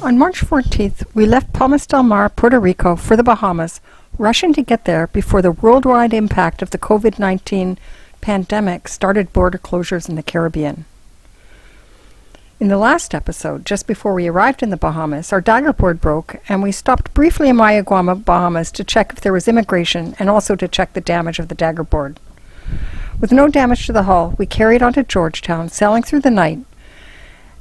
On March 14th, we left Palmas del Mar, Puerto Rico, for the Bahamas, rushing to get there before the worldwide impact of the COVID-19 pandemic started border closures in the Caribbean. In the last episode, just before we arrived in the Bahamas, our dagger board broke, and we stopped briefly in Mayagüez, Bahamas to check if there was immigration and also to check the damage of the dagger board. With no damage to the hull, we carried on to Georgetown, sailing through the night,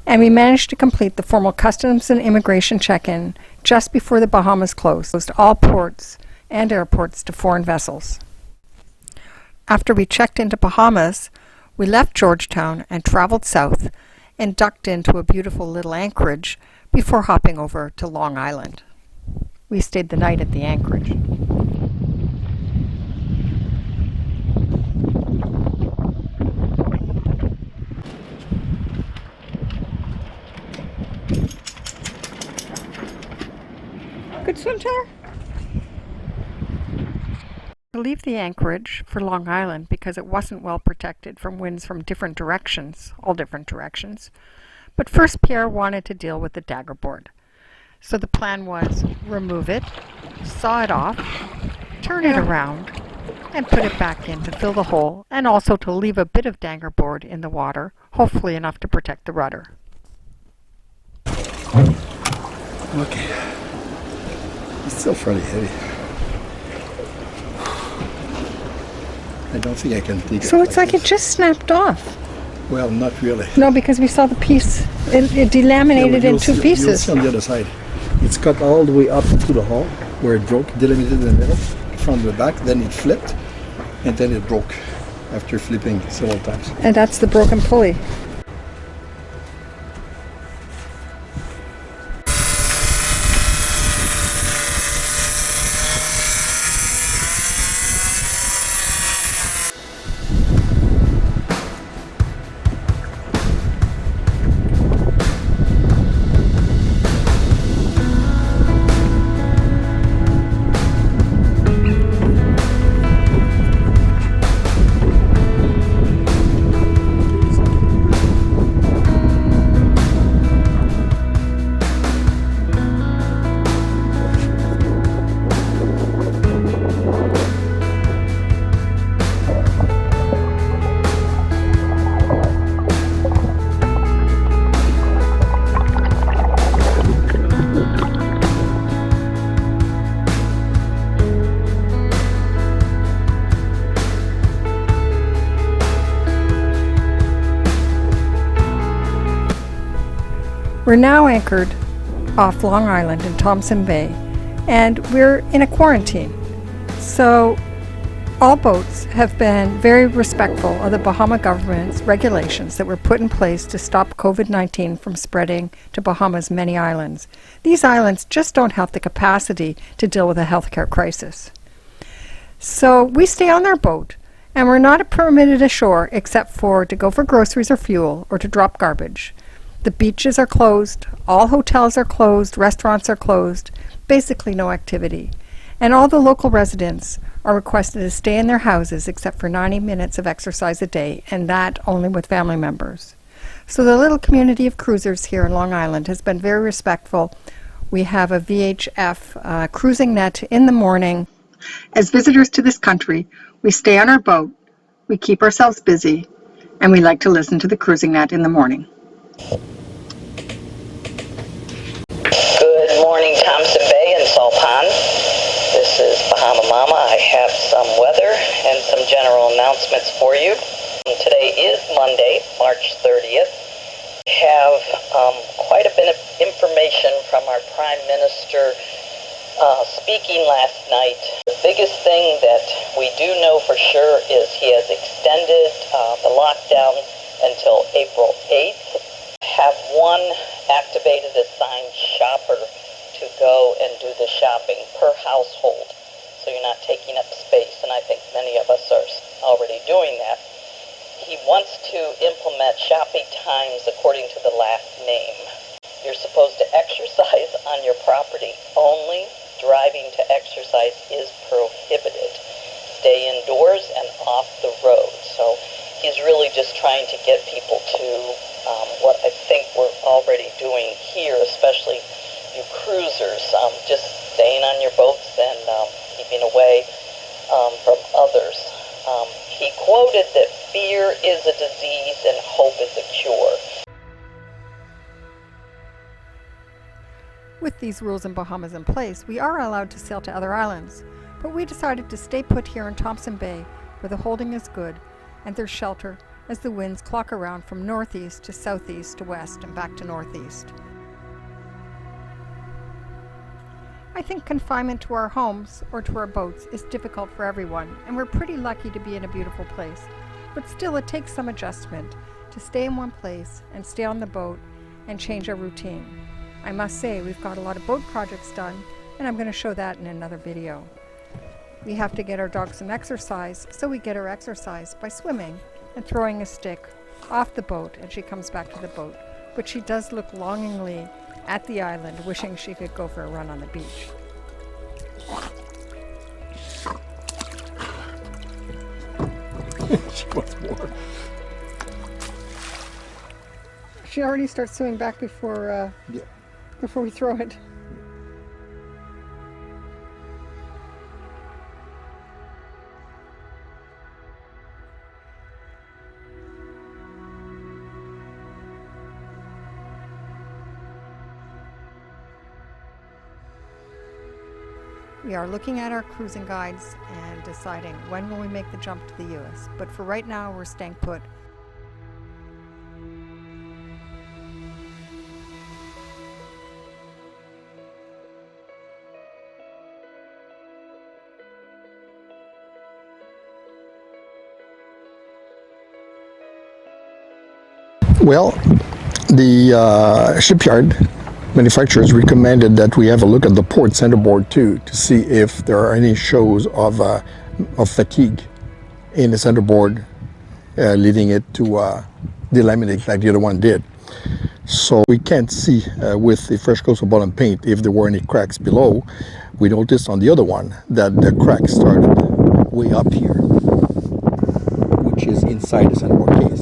and we managed to complete the formal customs and immigration check-in just before the Bahamas closed all ports and airports to foreign vessels. After we checked into Bahamas, we left Georgetown and traveled south and ducked into a beautiful little anchorage before hopping over to Long Island. We stayed the night at the anchorage. Good swim, Tara? To leave the anchorage for Long Island because it wasn't well protected from winds from different directions, all different directions. But first Pierre wanted to deal with the dagger board. So the plan was remove it, saw it off, turn it around, and put it back in to fill the hole, and also to leave a bit of dagger board in the water, hopefully enough to protect the rudder. Okay. It's still fairly heavy. I don't think I can take it. So it's like it just snapped off. Well, not really. No, because we saw the piece. It delaminated in two pieces. You'll see on the other side. It's cut all the way up to the hull, where it broke, delaminated in the middle, from the back, then it flipped, and then it broke after flipping several times. And that's the broken pulley. We're now anchored off Long Island in Thompson Bay, and we're in a quarantine. So all boats have been very respectful of the Bahama government's regulations that were put in place to stop COVID-19 from spreading to Bahama's many islands. These islands just don't have the capacity to deal with a healthcare crisis. So we stay on our boat, and we're not permitted ashore except for to go for groceries or fuel or to drop garbage. The beaches are closed, all hotels are closed, restaurants are closed, basically no activity. And all the local residents are requested to stay in their houses except for 90 minutes of exercise a day, and that only with family members. So the little community of cruisers here in Long Island has been very respectful. We have a VHF cruising net in the morning. As visitors to this country, we stay on our boat, we keep ourselves busy, and we like to listen to the cruising net in the morning. Good morning, Thompson Bay and Salt Pond. This is Bahama Mama. I have some weather and some general announcements for you. Today is Monday, March 30th. We have quite a bit of information from our Prime Minister speaking last night. The biggest thing that we do know for sure is he has extended the lockdown until April 8th. Have one activated assigned shopper to go and do the shopping per household, so you're not taking up space, and I think many of us are already doing that. He wants to implement shopping times according to the last name. You're supposed to exercise on your property only. Driving to exercise is prohibited. Stay indoors and off the road. So he's really just trying to get people to what I think we're already doing here, especially you cruisers, just staying on your boats and keeping away from others. He quoted that fear is a disease and hope is a cure. With these rules in Bahamas in place, we are allowed to sail to other islands, but we decided to stay put here in Thompson Bay, where the holding is good and there's shelter as the winds clock around from northeast to southeast to west and back to northeast. I think confinement to our homes or to our boats is difficult for everyone, and we're pretty lucky to be in a beautiful place. But still, it takes some adjustment to stay in one place and stay on the boat and change our routine. I must say, we've got a lot of boat projects done, and I'm going to show that in another video. We have to get our dog some exercise, so we get her exercise by swimming and throwing a stick off the boat, and she comes back to the boat. But she does look longingly at the island, wishing she could go for a run on the beach. She wants more. She already starts swimming back before we throw it. We are looking at our cruising guides and deciding when will we make the jump to the US, but for right now we're staying put. Well, the shipyard manufacturers recommended that we have a look at the port centerboard too, to see if there are any shows of fatigue in the centerboard, leading it to delaminate like the other one did. So we can't see with the fresh coastal bottom paint if there were any cracks below. We noticed on the other one that the cracks started way up here, which is inside the centerboard case.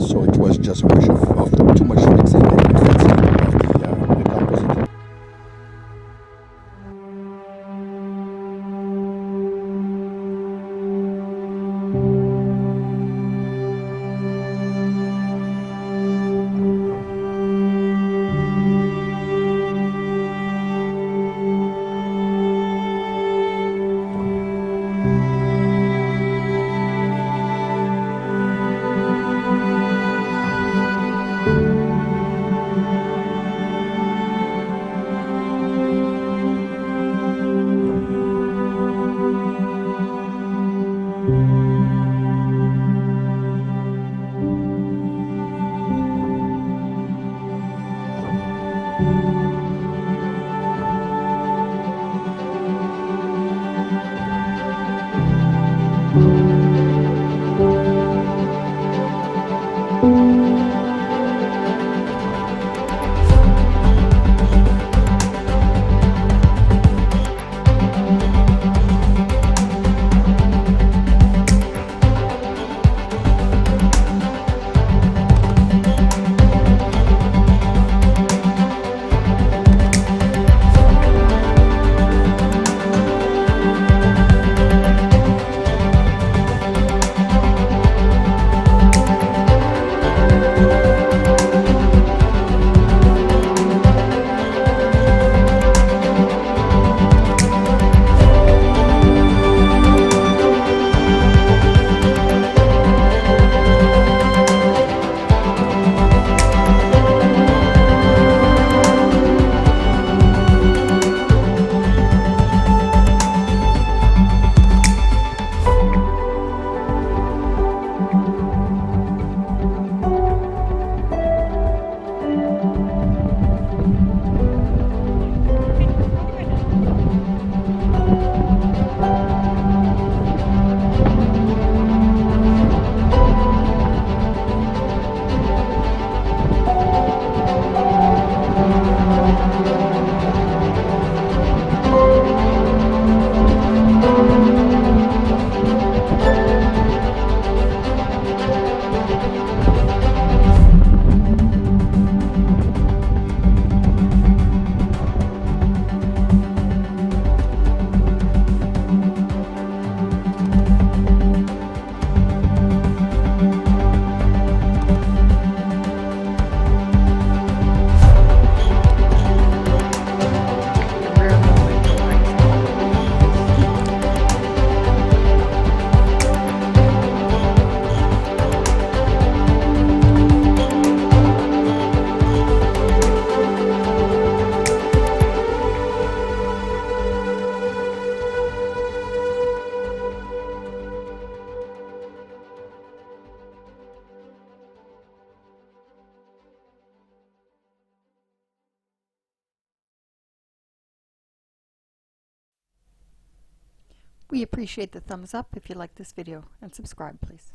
So it was just a question of too much mixing and fencing of the composite. We appreciate the thumbs up if you like this video, and subscribe please.